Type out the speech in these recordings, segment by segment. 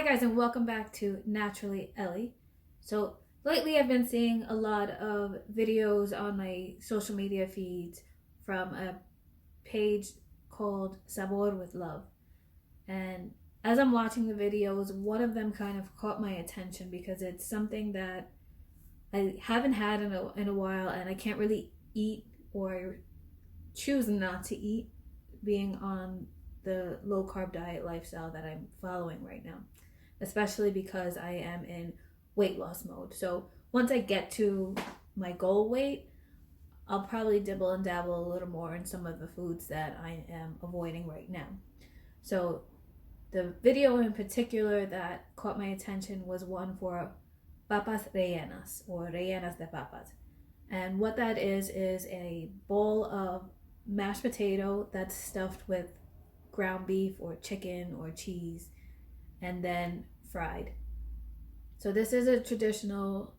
Hi guys, and welcome back to Naturally Ellie. So lately I've been seeing a lot of videos on my social media feeds from a page called Sabor with Love. And as I'm watching the videos, one of them kind of caught my attention because it's something that I haven't had in a while, and I can't really eat or choose not to eat, being on the low carb diet lifestyle that I'm following right now, especially because I am in weight loss mode. So once I get to my goal weight, I'll probably dibble and dabble a little more in some of the foods that I am avoiding right now. So the video in particular that caught my attention was one for papas rellenas, or rellenas de papas. And what that is a bowl of mashed potato that's stuffed with ground beef or chicken or cheese and then fried. So this is a traditional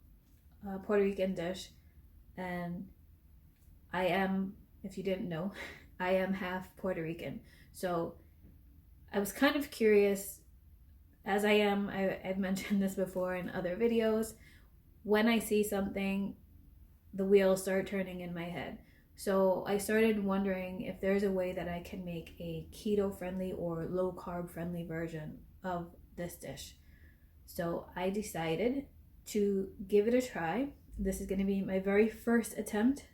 Puerto Rican dish, and I am, if you didn't know, I am half Puerto Rican. So I was kind of curious, as I've mentioned this before in other videos, when I see something, the wheels start turning in my head. So I started wondering if there's a way that I can make a keto friendly or low carb friendly version of this dish. So I decided to give it a try. This is going to be my very first attempt.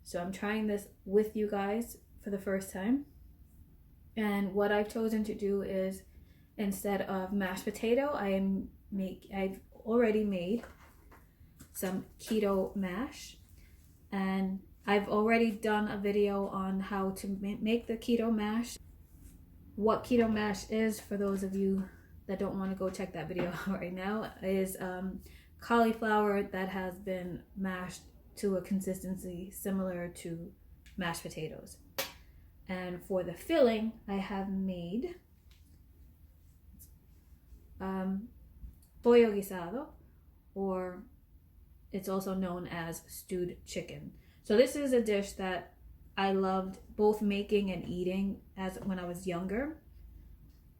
So I'm trying this with you guys for the first time. And what I've chosen to do is, instead of mashed potato, I've already made some keto mash, and I've already done a video on how to make the keto mash. What keto mash is, for those of you that don't want to go check that video out right now, is cauliflower that has been mashed to a consistency similar to mashed potatoes. And for the filling, I have made pollo guisado, or it's also known as stewed chicken. So this is a dish that I loved both making and eating as when I was younger.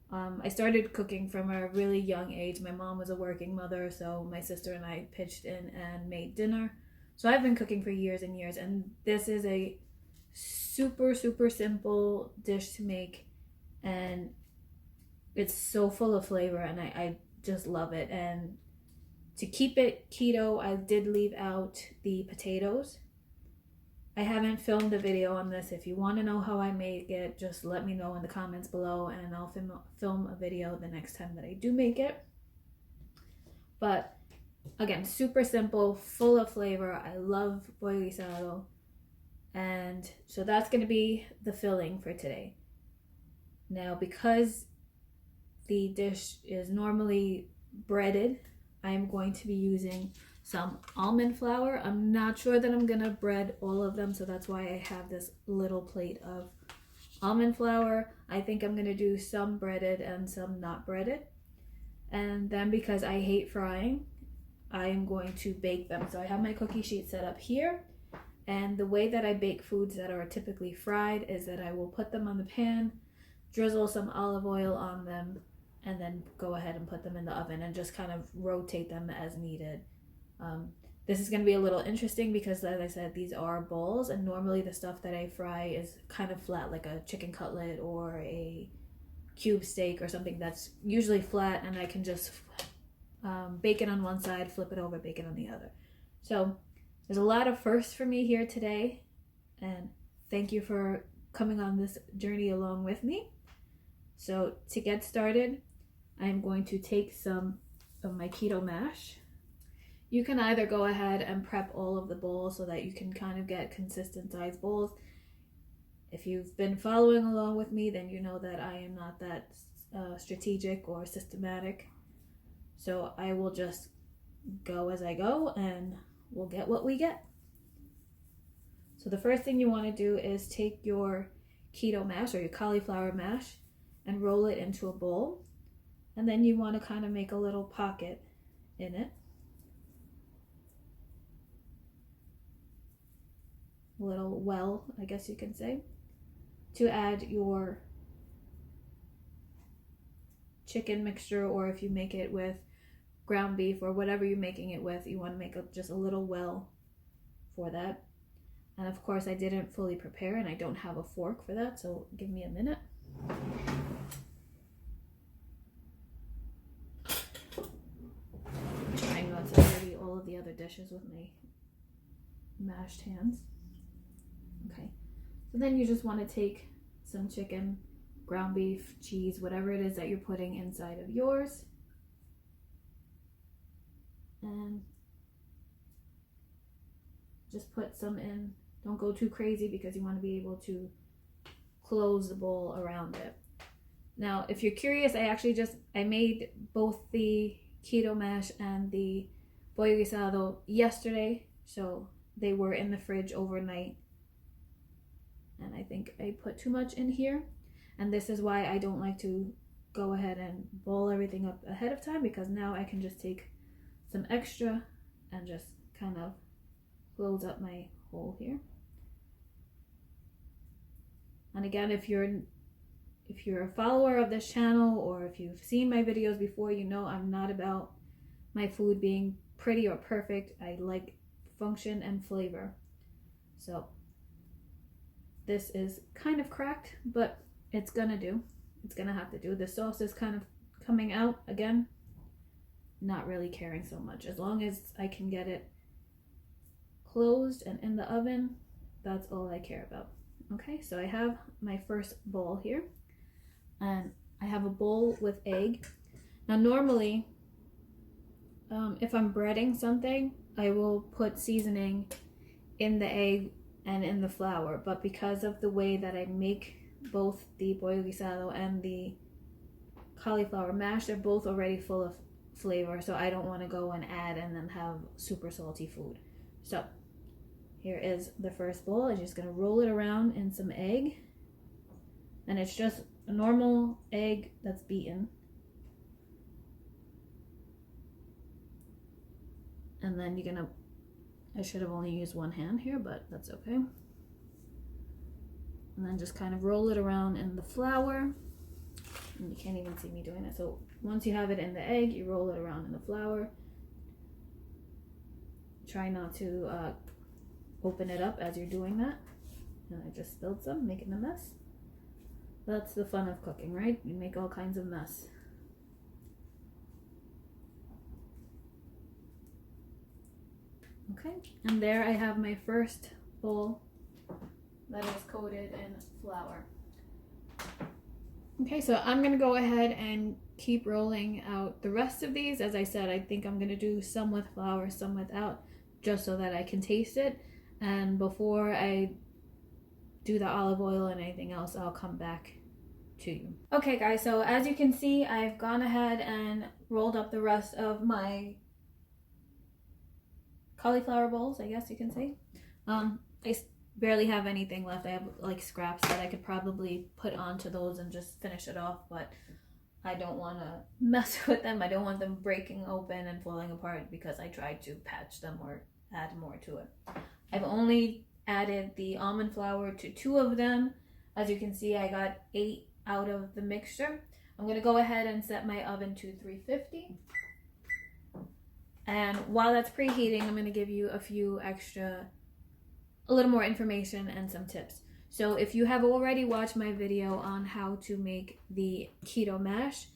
I started cooking from a really young age. My mom was a working mother, so my sister and I pitched in and made dinner. So I've been cooking for years and years, and this is a super, super simple dish to make, and it's so full of flavor, and I just love it. And to keep it keto, I did leave out the potatoes. I haven't filmed a video on this. If you want to know how I make it, just let me know in the comments below, and I'll film a video the next time that I do make it. But again, super simple, full of flavor. I love pollo guisado. And so that's going to be the filling for today. Now, because the dish is normally breaded, I'm going to be using some almond flour. I'm not sure that I'm gonna bread all of them, so that's why I have this little plate of almond flour. I think I'm gonna do some breaded and some not breaded. And then, because I hate frying, I am going to bake them. So I have my cookie sheet set up here, and the way that I bake foods that are typically fried is that I will put them on the pan, drizzle some olive oil on them, and then go ahead and put them in the oven and just kind of rotate them as needed. This is going to be a little interesting because, as I said, these are bowls, and normally the stuff that I fry is kind of flat, like a chicken cutlet or a cube steak or something that's usually flat, and I can just bake it on one side, flip it over, bake it on the other. So there's a lot of firsts for me here today, and thank you for coming on this journey along with me. So to get started, I'm going to take some of my keto mash. You can either go ahead and prep all of the bowls so that you can kind of get consistent sized bowls. If you've been following along with me, then you know that I am not that strategic or systematic. So I will just go as I go, and we'll get what we get. So the first thing you want to do is take your keto mash or your cauliflower mash and roll it into a bowl. And then you want to kind of make a little pocket in it. A little well, I guess you can say, to add your chicken mixture, or if you make it with ground beef or whatever you're making it with, you want to make just a little well for that. And of course I didn't fully prepare and I don't have a fork for that, so give me a minute. I'm trying not to dirty all of the other dishes with my mashed hands. Okay, so then you just want to take some chicken, ground beef, cheese, whatever it is that you're putting inside of yours, and just put some in. Don't go too crazy because you want to be able to close the bowl around it. Now, if you're curious, I made both the keto mash and the pollo guisado yesterday, so they were in the fridge overnight. And I think I put too much in here, and this is why I don't like to go ahead and boil everything up ahead of time, because now I can just take some extra and just kind of close up my hole here. And again, if you're a follower of this channel, or if you've seen my videos before, you know I'm not about my food being pretty or perfect. I like function and flavor. So this is kind of cracked, but it's gonna do. It's gonna have to do. The sauce is kind of coming out again. Not really caring so much. As long as I can get it closed and in the oven, that's all I care about. Okay, so I have my first bowl here, and I have a bowl with egg. Now normally, if I'm breading something, I will put seasoning in the egg and in the flour, but because of the way that I make both the pollo guisado and the cauliflower mash, they're both already full of flavor, so I don't want to go and add and then have super salty food. So here is the first bowl. I'm just going to roll it around in some egg, and it's just a normal egg that's beaten. And then you're gonna, I should have only used one hand here, but that's okay. And then just kind of roll it around in the flour. And you can't even see me doing it. So once you have it in the egg, you roll it around in the flour. Try not to open it up as you're doing that. And I just spilled some, making a mess. That's the fun of cooking, right? You make all kinds of mess. Okay, and there I have my first bowl that is coated in flour. Okay, so I'm gonna go ahead and keep rolling out the rest of these. As I said, I think I'm gonna do some with flour, some without, just so that I can taste it. And before I do the olive oil and anything else, I'll come back to you. Okay guys, so as you can see, I've gone ahead and rolled up the rest of my cauliflower bowls, I guess you can say. I barely have anything left. I have like scraps that I could probably put onto those and just finish it off, but I don't want to mess with them. I don't want them breaking open and falling apart because I tried to patch them or add more to it. I've only added the almond flour to 2 of them. As you can see, I got 8 out of the mixture. I'm going to go ahead and set my oven to 350. And while that's preheating, I'm going to give you a little more information and some tips. So if you have already watched my video on how to make the keto mash,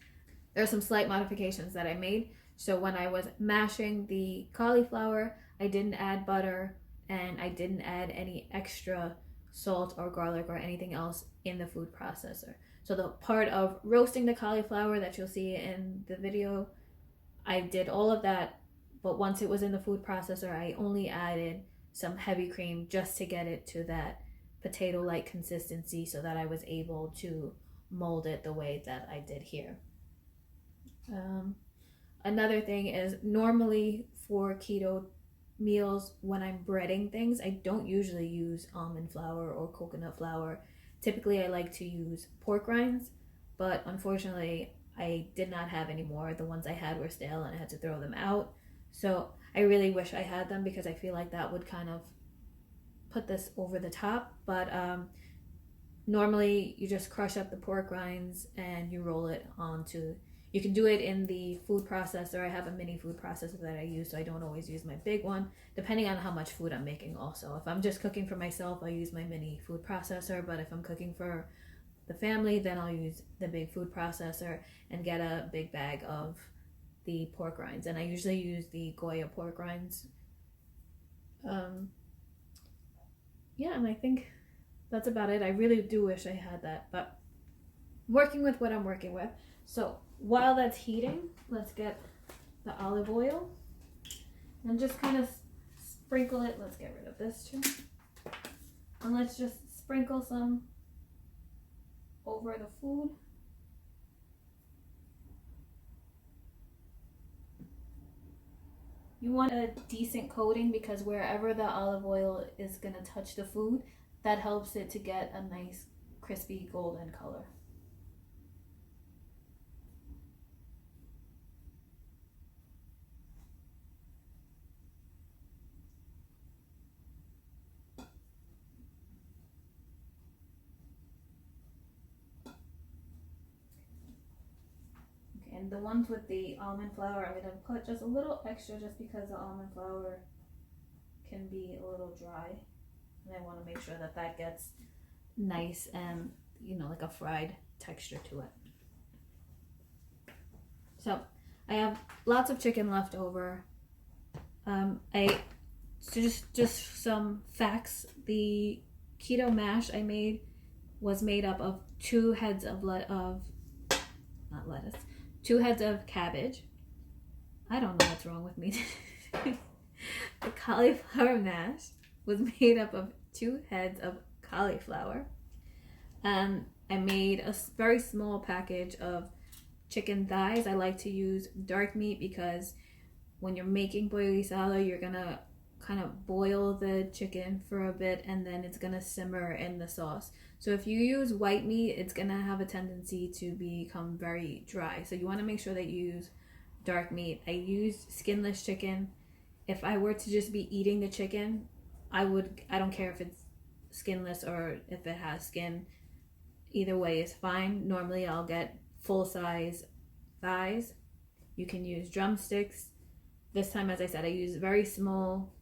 there are some slight modifications that I made. So when I was mashing the cauliflower, I didn't add butter and I didn't add any extra salt or garlic or anything else in the food processor. So the part of roasting the cauliflower that you'll see in the video, I did all of that, but once it was in the food processor, I only added some heavy cream just to get it to that potato-like consistency so that I was able to mold it the way that I did here. Another thing is, normally for keto meals, when I'm breading things, I don't usually use almond flour or coconut flour. Typically I like to use pork rinds, but unfortunately I did not have any more. The ones I had were stale and I had to throw them out. So I really wish I had them because I feel like that would kind of put this over the top. But normally you just crush up the pork rinds and you roll it onto You can do it in the food processor. I have a mini food processor that I use, so I don't always use my big one, depending on how much food I'm making also. If I'm just cooking for myself, I use my mini food processor, but if I'm cooking for the family, then I'll use the big food processor and get a big bag of the pork rinds. And I usually use the Goya pork rinds. Yeah, and I think that's about it. I really do wish I had that, but working with what I'm working with. So while that's heating, let's get the olive oil and just kind of sprinkle it. Let's get rid of this too. And let's just sprinkle some over the food. You want a decent coating because wherever the olive oil is going to touch the food, that helps it to get a nice crispy golden color. And the ones with the almond flour, I'm going to put just a little extra just because the almond flour can be a little dry. And I want to make sure that that gets nice and, you know, like a fried texture to it. So I have lots of chicken left over. Just some facts. The keto mash I made was made up of 2 heads of not lettuce. 2 heads of cabbage. I don't know what's wrong with me. The cauliflower mash was made up of 2 heads of cauliflower. I made a very small package of chicken thighs. I like to use dark meat because when you're making boilie salad, you're gonna kind of boil the chicken for a bit and then it's gonna simmer in the sauce. So if you use white meat, it's gonna have a tendency to become very dry. So you wanna make sure that you use dark meat. I use skinless chicken. If I were to just be eating the chicken, I don't care if it's skinless or if it has skin. Either way is fine. Normally I'll get full size thighs. You can use drumsticks. This time, as I said, I used very small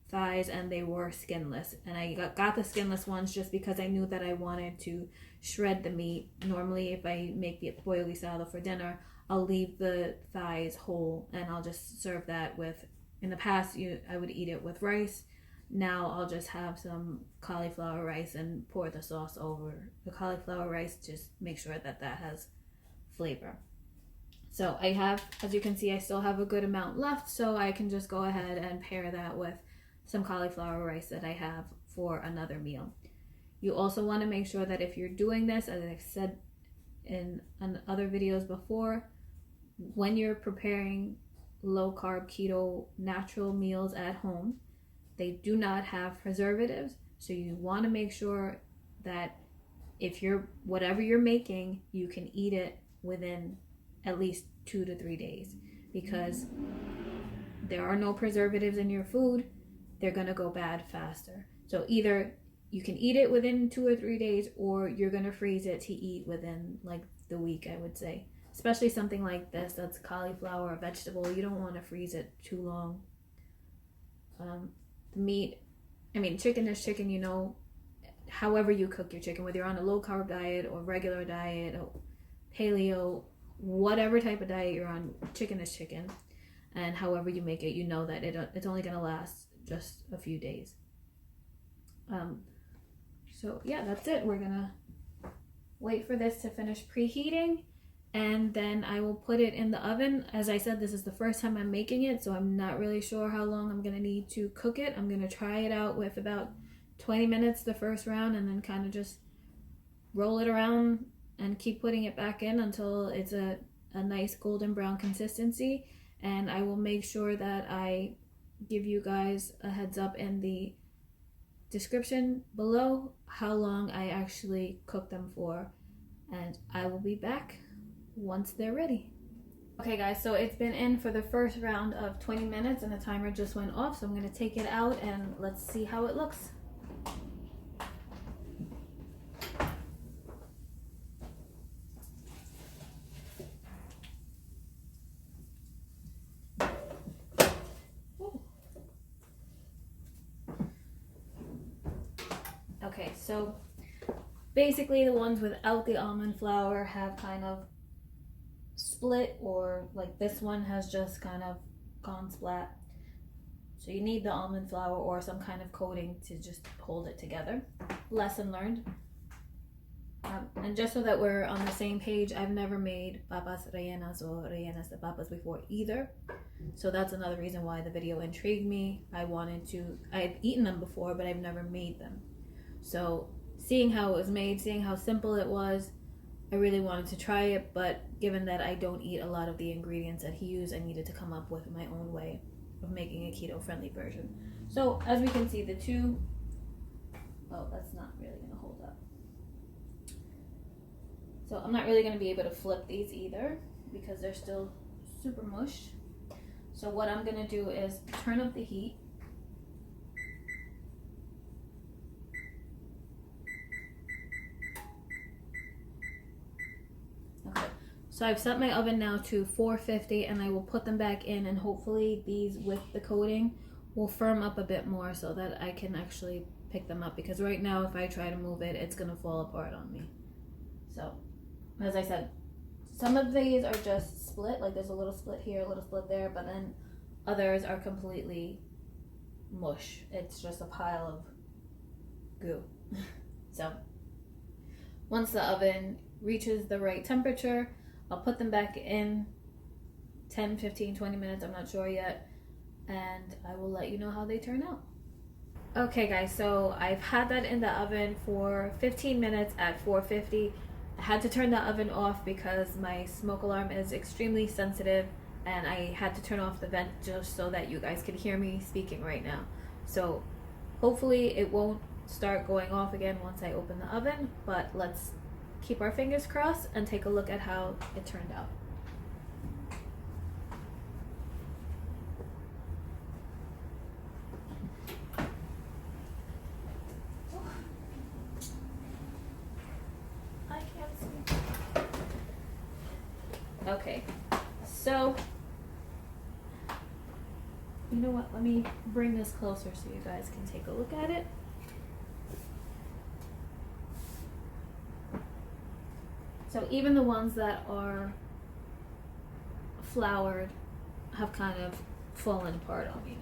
thighs and they were skinless. And I got the skinless ones just because I knew that I wanted to shred the meat. Normally, if I make the boilie salad for dinner, I'll leave the thighs whole and I'll just serve that with, in the past, I would eat it with rice. Now I'll just have some cauliflower rice and pour the sauce over the cauliflower rice. Just make sure that that has flavor. So I have, as you can see, I still have a good amount left, so I can just go ahead and pair that with some cauliflower rice that I have for another meal. You also want to make sure that if you're doing this, as I've said in other videos before, when you're preparing low carb keto natural meals at home, they do not have preservatives. So you want to make sure that if whatever you're making, you can eat it within at least 2 to 3 days, because there are no preservatives in your food. They're going to go bad faster. So either you can eat it within 2 or 3 days, or you're going to freeze it to eat within like the week, I would say. Especially something like this, that's cauliflower, a vegetable. You don't want to freeze it too long. Chicken is chicken, you know, however you cook your chicken, whether you're on a low carb diet or regular diet or paleo, whatever type of diet you're on, chicken is chicken. And however you make it, you know that it's only going to last just a few days. So yeah, that's it. We're going to wait for this to finish preheating, and then I will put it in the oven. As I said, this is the first time I'm making it, so I'm not really sure how long I'm going to need to cook it. I'm going to try it out with about 20 minutes the first round, and then kind of just roll it around and keep putting it back in until it's a nice golden brown consistency. And I will make sure that I give you guys a heads up in the description below how long I actually cook them for, and I will be back once they're ready. Okay guys, so it's been in for the first round of 20 minutes and the timer just went off, so I'm going to take it out and let's see how it looks. So basically the ones without the almond flour have kind of split, or like this one has just kind of gone splat. So you need the almond flour or some kind of coating to just hold it together. Lesson learned. And just so that we're on the same page, I've never made papas rellenas or rellenas de papas before either. So that's another reason why the video intrigued me. I've eaten them before, but I've never made them. So seeing how it was made, seeing how simple it was, I really wanted to try it. But given that I don't eat a lot of the ingredients that he used, I needed to come up with my own way of making a keto-friendly version. So as we can see, that's not really going to hold up. So I'm not really going to be able to flip these either because they're still super mush. So what I'm going to do is turn up the heat. Okay, so I've set my oven now to 450 and I will put them back in, and hopefully these with the coating will firm up a bit more so that I can actually pick them up, because right now if I try to move it, it's going to fall apart on me. So as I said, some of these are just split, like there's a little split here, a little split there, but then others are completely mush. It's just a pile of goo. So once the oven reaches the right temperature, I'll put them back in 10, 15, 20 minutes, I'm not sure yet, and I will let you know how they turn out. Okay guys, so I've had that in the oven for 15 minutes at 450. I had to turn the oven off because my smoke alarm is extremely sensitive, and I had to turn off the vent just so that you guys could hear me speaking right now. So hopefully it won't start going off again once I open the oven, but let's keep our fingers crossed and take a look at how it turned out. Okay, so you know what, let me bring this closer so you guys can take a look at it. So even the ones that are floured have kind of fallen apart on me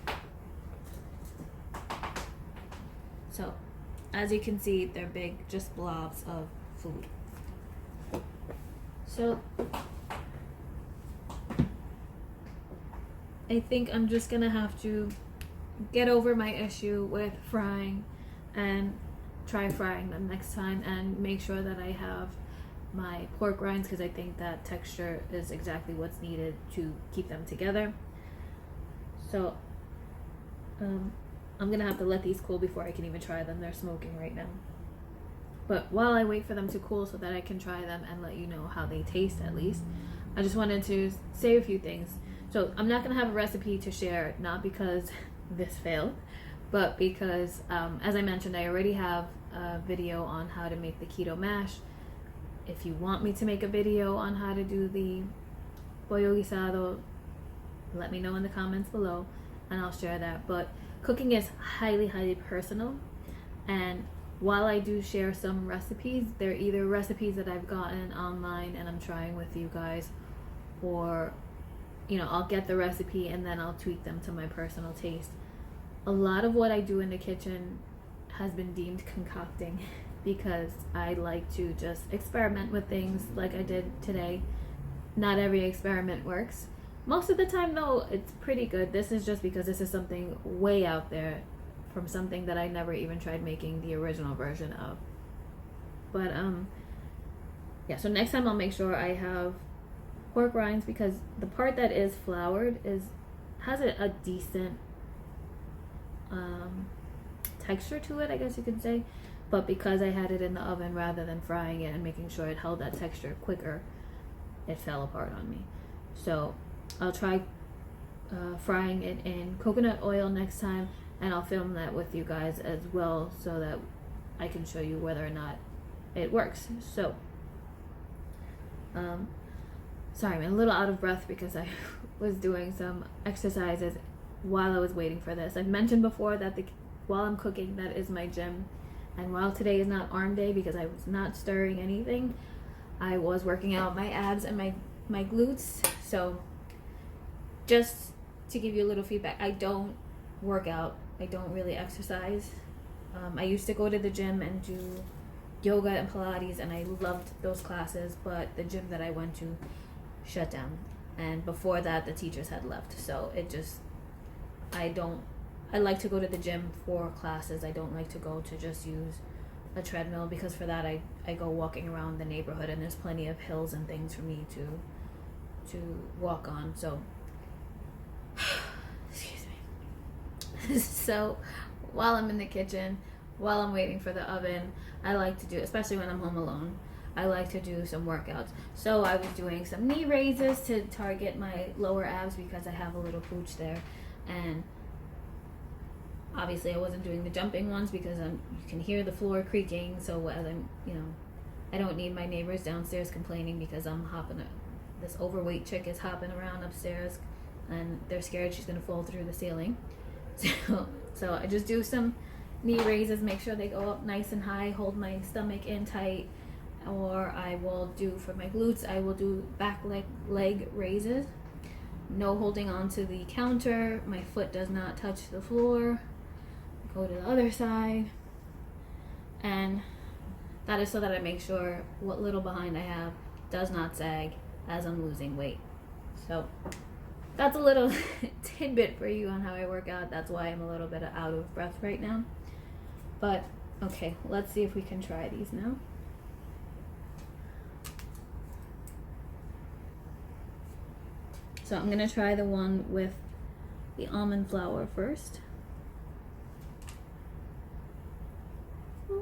now. So as you can see, they're big, just blobs of food. So I think I'm just gonna have to get over my issue with frying and try frying them next time, and make sure that I have my pork rinds, because I think that texture is exactly what's needed to keep them together. So I'm gonna have to let these cool before I can even try them. They're smoking right now. But while I wait for them to cool so that I can try them and let you know how they taste at least, I just wanted to say a few things. So I'm not going to have a recipe to share, not because this failed, but because, as I mentioned, I already have a video on how to make the keto mash. If you want me to make a video on how to do the pollo guisado, let me know in the comments below and I'll share that. But cooking is highly, highly personal, and while I do share some recipes, they're either recipes that I've gotten online and I'm trying with you guys, or I'll get the recipe and then I'll tweak them to my personal taste. A lot of what I do in the kitchen has been deemed concocting because I like to just experiment with things like I did today. Not every experiment works. Most of the time though, it's pretty good. This is just because this is something way out there from something that I never even tried making the original version of. But yeah, so next time I'll make sure I have pork rinds, because the part that is floured has a decent texture to it, I guess you could say. But because I had it in the oven rather than frying it and making sure it held that texture quicker, it fell apart on me. So I'll try frying it in coconut oil next time, and I'll film that with you guys as well so that I can show you whether or not it works. So sorry, I'm a little out of breath because I was doing some exercises while I was waiting for this. I've mentioned before that the while I'm cooking, that is my gym. And while today is not arm day because I was not stirring anything, I was working out my abs and my glutes. So just to give you a little feedback, I don't work out. I don't really exercise. I used to go to the gym and do yoga and Pilates, and I loved those classes, but the gym that I went to shut down. And before that, the teachers had left. So it just, I like to go to the gym for classes. I don't like to go to just use a treadmill, because for that I go walking around the neighborhood, and there's plenty of hills and things for me to walk on. So excuse me. So while I'm in the kitchen, while I'm waiting for the oven, I like to do, especially when I'm home alone, I like to do some workouts. So I was doing some knee raises to target my lower abs because I have a little pooch there, and obviously I wasn't doing the jumping ones because you can hear the floor creaking. So as I'm, I don't need my neighbors downstairs complaining because I'm this overweight chick is hopping around upstairs, and they're scared she's gonna fall through the ceiling. So I just do some knee raises, make sure they go up nice and high, hold my stomach in tight. Or I will do, for my glutes, I will do back leg raises. No holding on to the counter. My foot does not touch the floor. Go to the other side. And that is so that I make sure what little behind I have does not sag as I'm losing weight. So that's a little tidbit for you on how I work out. That's why I'm a little bit out of breath right now. But okay, let's see if we can try these now. So I'm gonna try the one with the almond flour first. I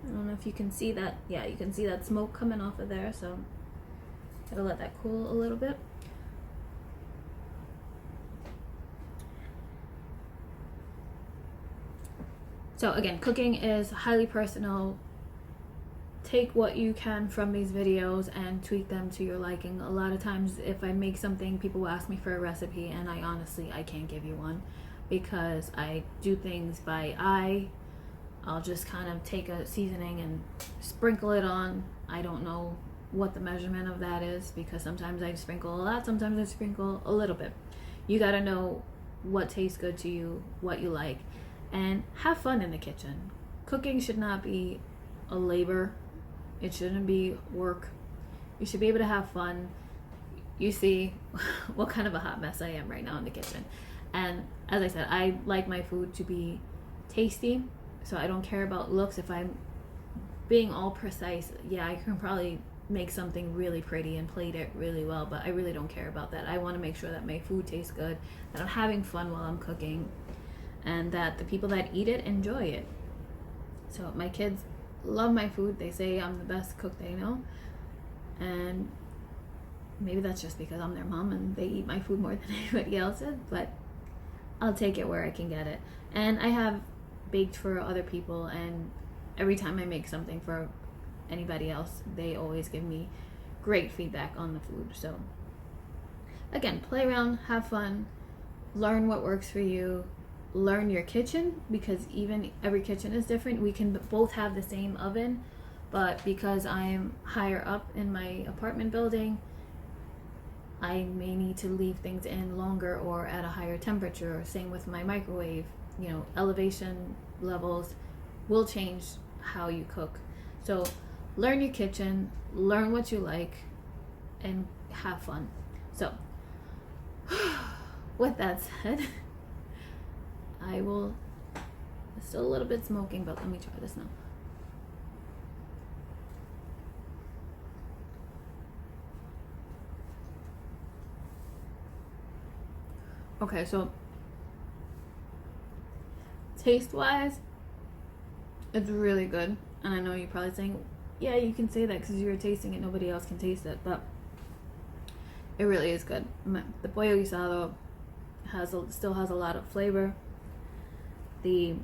don't know if you can see that. Yeah, you can see that smoke coming off of there, so gotta let that cool a little bit. So again, cooking is highly personal. Take what you can from these videos and tweak them to your liking. A lot of times if I make something, people will ask me for a recipe, and I can't give you one because I do things by eye. I'll just kind of take a seasoning and sprinkle it on. I don't know what the measurement of that is because sometimes I sprinkle a lot, sometimes I sprinkle a little bit. You gotta know what tastes good to you, what you like, and have fun in the kitchen. Cooking should not be a labor. It shouldn't be work. You should be able to have fun. You see what kind of a hot mess I am right now in the kitchen. And as I said, I like my food to be tasty, so I don't care about looks. If I'm being all precise, yeah, I can probably make something really pretty and plate it really well, but I really don't care about that. I want to make sure that my food tastes good, that I'm having fun while I'm cooking, and that the people that eat it enjoy it. So my kids love my food. They say I'm the best cook they know, and maybe that's just because I'm their mom and they eat my food more than anybody else's, but I'll take it where I can get it. And I have baked for other people, and every time I make something for anybody else, they always give me great feedback on the food. So again, play around, have fun, learn what works for you, learn your kitchen, because even every kitchen is different. We can both have the same oven, but because I'm higher up in my apartment building, I may need to leave things in longer or at a higher temperature. Same with my microwave. Elevation levels will change how you cook. So learn your kitchen, learn what you like, and have fun. So with that said, it's still a little bit smoking, but let me try this now. Okay, so taste-wise, it's really good. And I know you're probably saying, yeah, you can say that because you're tasting it, nobody else can taste it, but it really is good. The pollo guisado still has a lot of flavor. The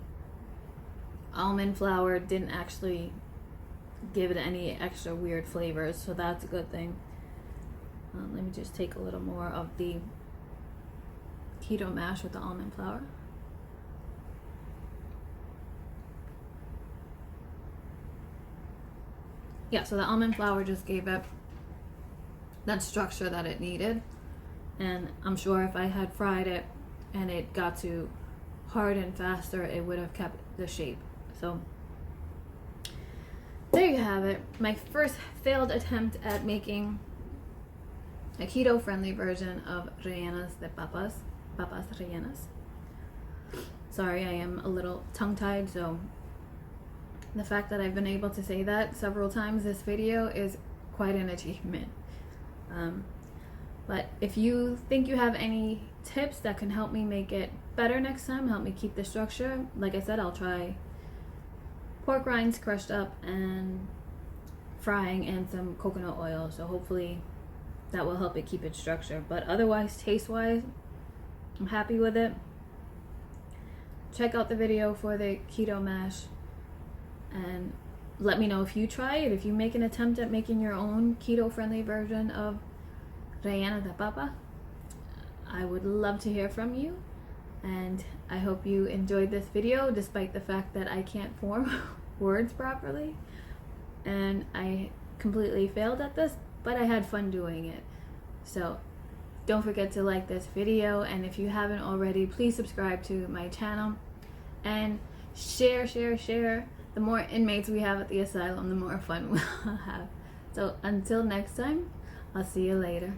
almond flour didn't actually give it any extra weird flavors, so that's a good thing. Let me just take a little more of the keto mash with the almond flour. yeah, so the almond flour just gave it that structure that it needed. And I'm sure if I had fried it and it got to harden faster, it would have kept the shape. So there you have it. My first failed attempt at making a keto-friendly version of rellenas de papas rellenas. Sorry, I am a little tongue-tied, so the fact that I've been able to say that several times this video is quite an achievement. But if you think you have any tips that can help me make it better next time, help me keep the structure, like I said, I'll try pork rinds crushed up and frying and some coconut oil. So hopefully that will help it keep its structure. But otherwise, taste-wise, I'm happy with it. Check out the video for the keto mash and let me know if you try it, if you make an attempt at making your own keto-friendly version of rellena de papa. I would love to hear from you, and I hope you enjoyed this video despite the fact that I can't form words properly and I completely failed at this, but I had fun doing it. So don't forget to like this video, and if you haven't already, please subscribe to my channel and share. The more inmates we have at the asylum, the more fun we'll have. So until next time, I'll see you later.